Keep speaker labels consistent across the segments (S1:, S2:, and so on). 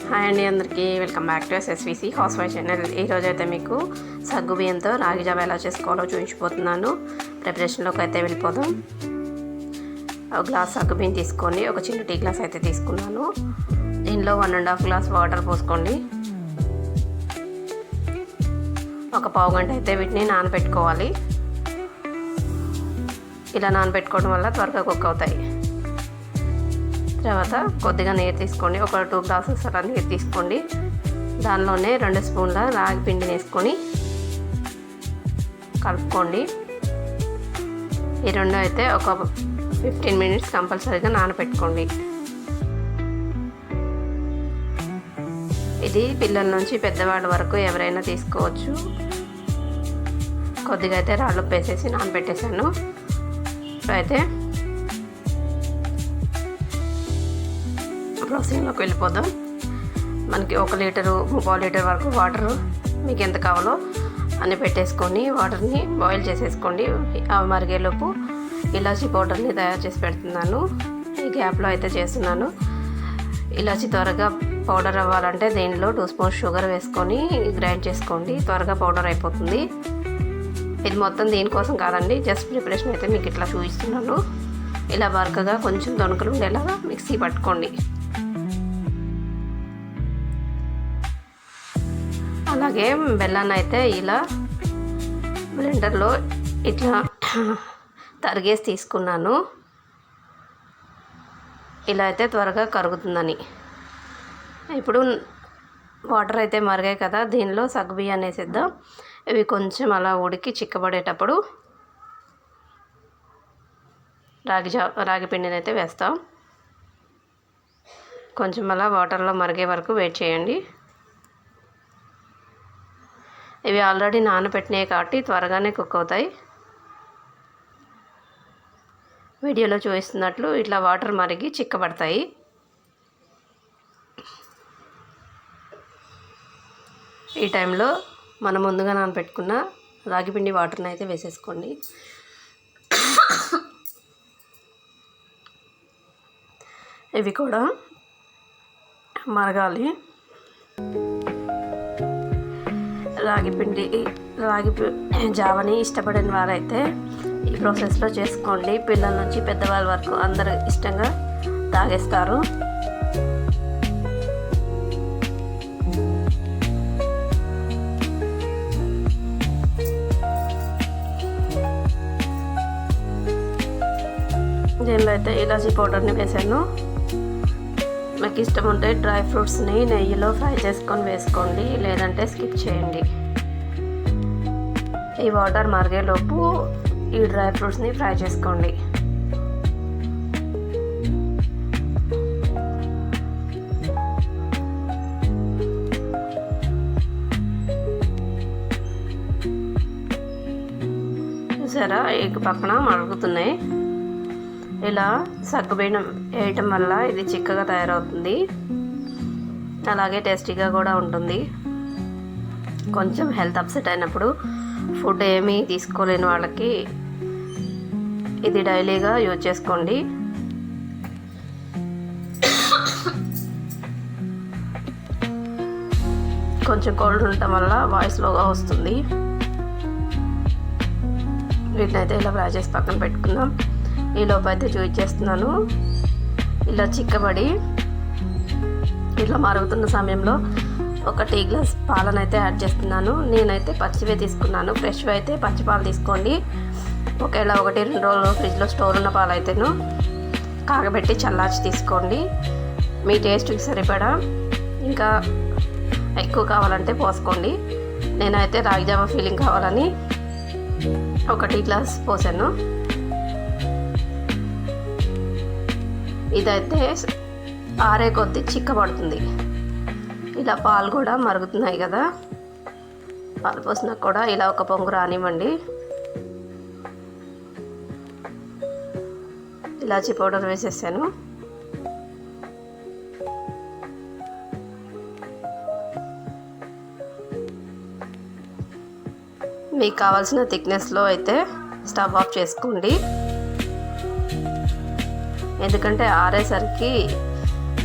S1: Hi అండి, అందరికీ welcome back to SSVC housewife channel. ఈరోజు అయితే మీకు సగ్గు బియ్యంతో రాగి జావ ఎలా చేసుకోవాలో చూపించిపోతున్నాను. ప్రిపరేషన్లోకి అయితే వెళ్ళిపోదాం. ఒక గ్లాస్ సగ్గు బియ్యం తీసుకొని ఒక చిన్న టీ గ్లాస్ అయితే తీసుకున్నాను. దీనిలో 1.5 గ్లాస్ వాటర్ పోసుకోండి. ఒక పావు గంట అయితే వీటిని నానబెట్టుకోవాలి. ఇలా నానబెట్టుకోవడం వల్ల త్వరగా కుక్ అవుతాయి. తర్వాత కొద్దిగా నీరు తీసుకోండి. ఒక 2 గ్లాసెస్ అలా నీరు తీసుకోండి. దానిలోనే 2 స్పూన్ల రాగి పిండిని వేసుకొని కలుపుకోండి. ఈ రెండు అయితే ఒక 15 మినిట్స్ కంపల్సరీగా నానబెట్టుకోండి. ఇది పిల్లల నుంచి పెద్దవాళ్ళ వరకు ఎవరైనా తీసుకోవచ్చు. కొద్దిగా అయితే రాళ్ళు వేసేసి నానబెట్టేసాను. ఇప్పుడైతే ప్రాసెసింగ్లోకి వెళ్ళిపోదాం. మనకి 1 లీటరు 3/4 లీటర్ వరకు వాటర్ మీకు ఎంత కావాలో అన్ని పెట్టేసుకొని వాటర్ని బాయిల్ చేసేసుకోండి. అవి మరిగేలోపు ఇలాచీ పౌడర్ని తయారు చేసి పెడుతున్నాను. ఈ గ్యాప్లో అయితే చేస్తున్నాను. ఇలాచీ త్వరగా పౌడర్ అవ్వాలంటే దీనిలో 2 స్పూన్స్ షుగర్ వేసుకొని గ్రైండ్ చేసుకోండి. త్వరగా పౌడర్ అయిపోతుంది. ఇది మొత్తం దీనికోసం కాదండి, జస్ట్ ప్రిపరేషన్ అయితే మీకు ఇట్లా చూపిస్తున్నాను. ఇలా బరకగా కొంచెం దొనకలు ఉండేలాగా మిక్సీ పట్టుకోండి. అలాగే బెల్లాన్ని అయితే ఇలా బ్లెండర్లో ఇట్లా తరిగేసి తీసుకున్నాను. ఇలా అయితే త్వరగా కరుగుతుందని. ఇప్పుడు వాటర్ అయితే మరిగాయి కదా, దీనిలో సగ్గుబియ్యాన్ని వేసేద్దాం. ఇవి కొంచెం అలా ఉడికి చిక్కబడేటప్పుడు రాగి పిండిని అయితే వేస్తాం. కొంచెం అలా వాటర్లో మరిగే వరకు వెయిట్ చేయండి. ఇవి ఆల్రెడీ నానబెట్టినాయి కాబట్టి త్వరగానే కుక్ అవుతాయి. వీడియోలో చూపిస్తున్నట్లు ఇట్లా వాటర్ మరిగి చిక్కబడతాయి. ఈ టైంలో మనం ముందుగా నానబెట్టుకున్న రాగిపిండి వాటర్ని అయితే వేసేసుకోండి. ఇవి కూడా మరగాలి. రాగి జావని ఇష్టపడిన వారైతే ఈ ప్రాసెస్లో చేసుకోండి. పిల్లల నుంచి పెద్దవాళ్ళ వరకు అందరూ ఇష్టంగా తాగేస్తారు. దీనిలో అయితే ఇలాచీ పౌడర్ని వేసాను. మీకు ఇష్టం ఉంటే డ్రై ఫ్రూట్స్ని నెయ్యిలో ఫ్రై చేసుకొని వేసుకోండి, లేదంటే స్కిప్ చేయండి. ఈ వాటర్ మరిగేలోపు ఈ డ్రై ఫ్రూట్స్ని ఫ్రై చేసుకోండి. చూసారా, ఎగ్ పక్కన మరుగుతున్నాయి. ఇలా సగ్గుబియ్యం వేయటం వల్ల ఇది చిక్కగా తయారవుతుంది. అలాగే టేస్టీగా కూడా ఉంటుంది. కొంచెం హెల్త్ అప్సెట్ అయినప్పుడు, ఫుడ్ ఏమీ తీసుకోలేని వాళ్ళకి ఇది డైలీగా యూజ్ చేసుకోండి. కొంచెం కోల్డ్ ఉండటం వల్ల వాయిస్ లోగా వస్తుంది. వీటిని అయితే ఇలా ఫ్రై చేసి పక్కన పెట్టుకుందాం. ఈ లోపు అయితే చూపించేస్తున్నాను. ఇలా చిక్కబడి ఇట్లా మరుగుతున్న సమయంలో ఒక టీ గ్లాస్ పాలను అయితే యాడ్ చేస్తున్నాను. నేనైతే పచ్చివే తీసుకున్నాను. ఫ్రెష్వి అయితే పచ్చి పాలు తీసుకోండి. ఒకవేళ 1-2 రోజులు ఫ్రిడ్జ్లో స్టోర్ ఉన్న పాలు అయితేను కాగబెట్టి చల్లార్చి తీసుకోండి. మీ టేస్ట్కి సరిపడా ఇంకా ఎక్కువ కావాలంటే పోసుకోండి. నేనైతే రాగి జావ ఫీలింగ్ కావాలని 1 టీ గ్లాస్ పోసాను. ఇదైతే ఆరే కొద్ది చిక్కబడుతుంది. ఇలా పాలు కూడా మరుగుతున్నాయి కదా, పాలు పోసినా కూడా ఇలా ఒక పొంగు రానివ్వండి. ఇలాచీ పౌడర్ వేసేసాను. మీకు కావాల్సిన థిక్నెస్లో అయితే స్టవ్ ఆఫ్ చేసుకోండి. ఎందుకంటే ఆరేసరికి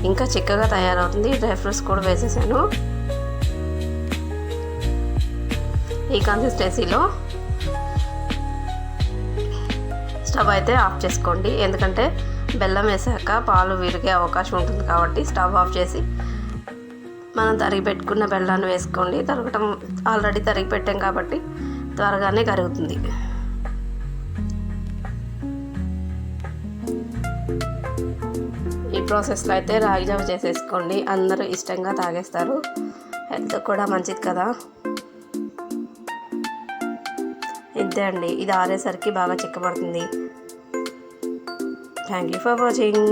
S1: ఇంకా చిక్కగా తయారవుతుంది. డ్రై ఫ్రూట్స్ కూడా వేసేసాను. ఈ కన్సిస్టెన్సీలో స్టవ్ అయితే ఆఫ్ చేసుకోండి, ఎందుకంటే బెల్లం వేసాక పాలు విరిగే అవకాశం ఉంటుంది కాబట్టి స్టవ్ ఆఫ్ చేసి మనం తరిగి పెట్టుకున్న బెల్లాన్ని వేసుకోండి. తరగటం ఆల్రెడీ తరిగి పెట్టాం కాబట్టి త్వరగానే కరుగుతుంది. ఈ ప్రాసెస్లో అయితే రాగి జావ చేసేసుకోండి, అందరూ ఇష్టంగా తాగేస్తారు. హెల్త్ కూడా మంచిది కదా. ఇంతే అండి, ఇది ఆరేసరికి బాగా చిక్కబడుతుంది. Thank you for watching.